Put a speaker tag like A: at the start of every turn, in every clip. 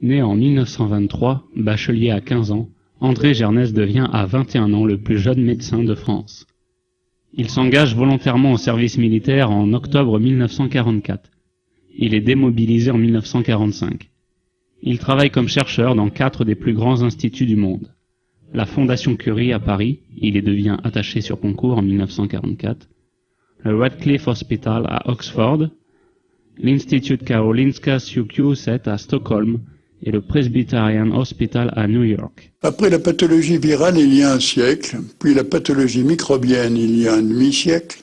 A: Né en 1923, bachelier à 15 ans, André Gernès devient à 21 ans le plus jeune médecin de France. Il s'engage volontairement au service militaire en octobre 1944. Il est démobilisé en 1945. Il travaille comme chercheur dans 4 des plus grands instituts du monde. La Fondation Curie à Paris, il y devient attaché sur concours en 1944. Le Radcliffe Hospital à Oxford, l'Institut Karolinska sjukhuset à Stockholm et le Presbyterian Hospital à New York.
B: Après la pathologie virale il y a un siècle, puis la pathologie microbienne il y a un demi-siècle,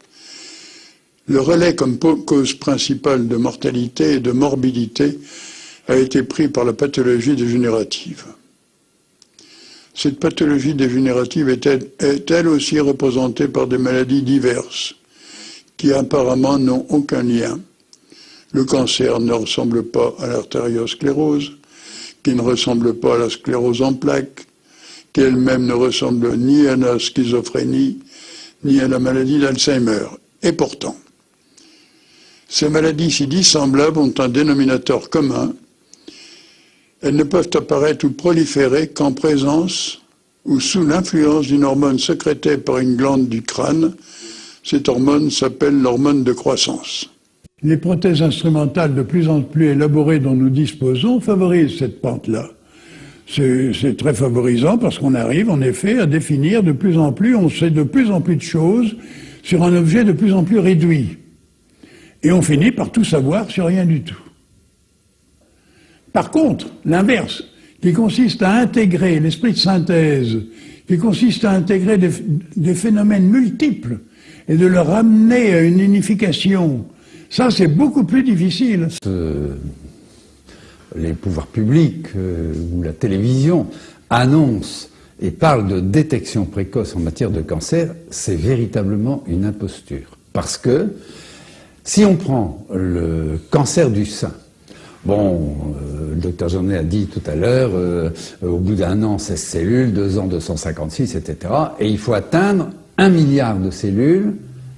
B: le relais comme cause principale de mortalité et de morbidité a été pris par la pathologie dégénérative. Cette pathologie dégénérative est elle aussi représentée par des maladies diverses, qui apparemment n'ont aucun lien. Le cancer ne ressemble pas à l'artériosclérose, qui ne ressemble pas à la sclérose en plaques, qui elle-même ne ressemble ni à la schizophrénie, ni à la maladie d'Alzheimer. Et pourtant, ces maladies si dissemblables ont un dénominateur commun. Elles ne peuvent apparaître ou proliférer qu'en présence ou sous l'influence d'une hormone sécrétée par une glande du crâne. Cette hormone s'appelle l'hormone de croissance. Les prothèses instrumentales de plus en plus élaborées dont nous disposons favorisent cette pente-là. C'est très favorisant parce qu'on arrive en effet à définir de plus en plus, on sait de plus en plus de choses sur un objet de plus en plus réduit. Et on finit par tout savoir sur rien du tout. Par contre, l'inverse, qui consiste à intégrer l'esprit de synthèse, qui consiste à intégrer des phénomènes multiples et de le ramener à une unification, ça c'est beaucoup plus difficile.
C: Les pouvoirs publics ou la télévision annoncent et parlent de détection précoce en matière de cancer, c'est véritablement une imposture. Parce que si on prend le cancer du sein, bon, le docteur Journet a dit tout à l'heure, au bout d'1 an, 16 cellules, 2 ans, 256, etc. Et il faut atteindre 1 milliard de cellules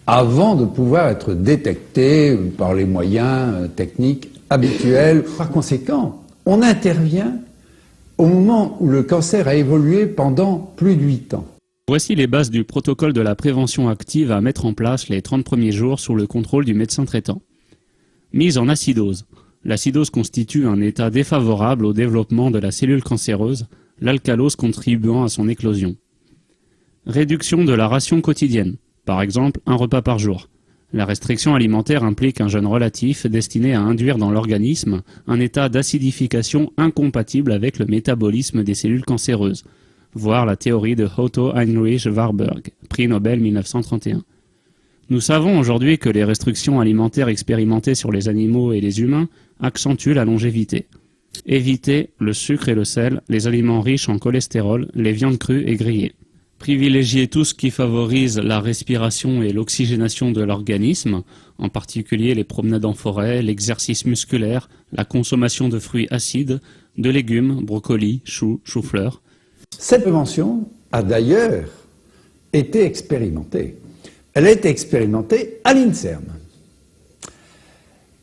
C: avant de pouvoir être détecté par les moyens techniques habituels. Par conséquent, on intervient au moment où le cancer a évolué pendant plus de 8 ans.
A: Voici les bases du protocole de la prévention active à mettre en place les 30 premiers jours sous le contrôle du médecin traitant. Mise en acidose. L'acidose constitue un état défavorable au développement de la cellule cancéreuse, l'alcalose contribuant à son éclosion. Réduction de la ration quotidienne, par exemple 1 repas par jour. La restriction alimentaire implique un jeûne relatif destiné à induire dans l'organisme un état d'acidification incompatible avec le métabolisme des cellules cancéreuses, voir la théorie de Otto Heinrich Warburg, prix Nobel 1931. Nous savons aujourd'hui que les restrictions alimentaires expérimentées sur les animaux et les humains accentuent la longévité. Éviter le sucre et le sel, les aliments riches en cholestérol, les viandes crues et grillées. Privilégier tout ce qui favorise la respiration et l'oxygénation de l'organisme, en particulier les promenades en forêt, l'exercice musculaire, la consommation de fruits acides, de légumes, brocolis, choux, choux-fleurs.
C: Cette prévention a d'ailleurs été expérimentée. Elle a été expérimentée à l'INSERM.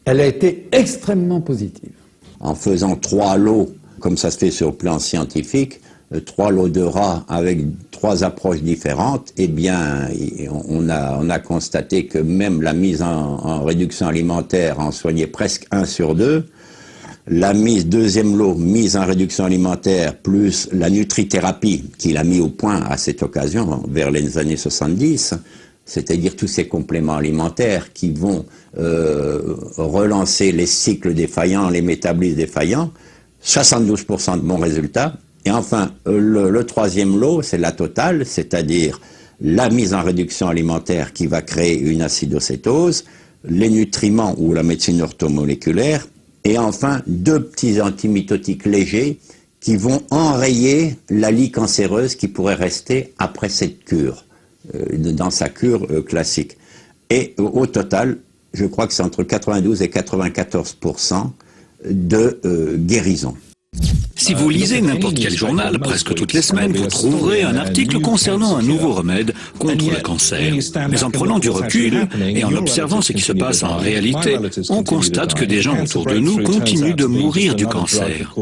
C: Elle a été extrêmement positive.
D: En faisant 3 lots, comme ça se fait sur le plan scientifique, 3 lots de rats avec 3 approches différentes, eh bien, on a constaté que même la mise en réduction alimentaire en soignait presque 1 sur 2. La deuxième lot, mise en réduction alimentaire, plus la nutrithérapie qu'il a mis au point à cette occasion, vers les années 70, c'est-à-dire tous ces compléments alimentaires qui vont relancer les cycles défaillants, les métabolismes défaillants, 72% de bons résultats. Et enfin, le 3e lot, c'est la totale, c'est-à-dire la mise en réduction alimentaire qui va créer une acidocétose, les nutriments ou la médecine orthomoléculaire, et enfin 2 petits antimitotiques légers qui vont enrayer la lie cancéreuse qui pourrait rester après cette cure, dans sa cure classique. Et au total, je crois que c'est entre 92 et 94% de guérison.
E: Si vous lisez n'importe quel journal, presque toutes les semaines, vous trouverez un article concernant un nouveau remède contre le cancer. Mais en prenant du recul et en observant ce qui se passe en réalité, on constate que des gens autour de nous continuent de mourir du cancer.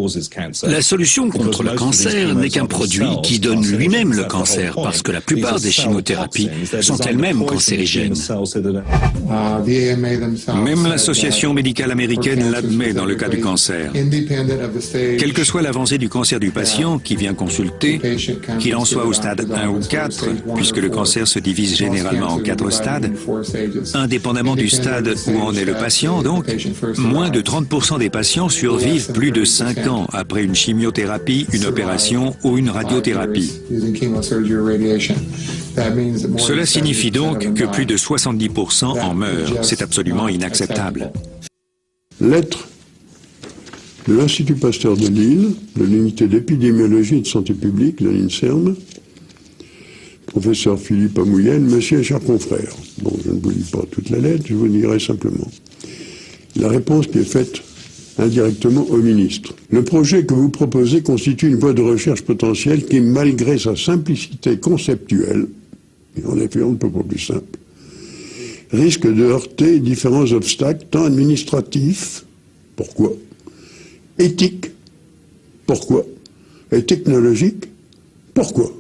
E: La solution contre le cancer n'est qu'un produit qui donne lui-même le cancer, parce que la plupart des chimiothérapies sont elles-mêmes cancérigènes.
F: Même l'association médicale américaine l'admet dans le cas du cancer. Quelle que soit l'avancée du cancer du patient qui vient consulter, qu'il en soit au stade 1 ou 4, puisque le cancer se divise généralement en 4 stades, indépendamment du stade où en est le patient, donc, moins de 30% des patients survivent plus de 5 ans après une chimiothérapie, une opération ou une radiothérapie. Cela signifie donc que plus de 70% en meurent. C'est absolument inacceptable.
B: Lettre de l'Institut Pasteur de Lille, de l'unité d'épidémiologie et de santé publique de l'INSERM, professeur Philippe Amouyenne, monsieur et chers confrères. Bon, je ne vous lis pas toute la lettre, je vous dirai simplement la réponse qui est faite indirectement au ministre. Le projet que vous proposez constitue une voie de recherche potentielle qui, malgré sa simplicité conceptuelle, et en effet on ne peut pas plus simple, risque de heurter différents obstacles, tant administratifs, pourquoi, éthiques, pourquoi, et technologiques, pourquoi.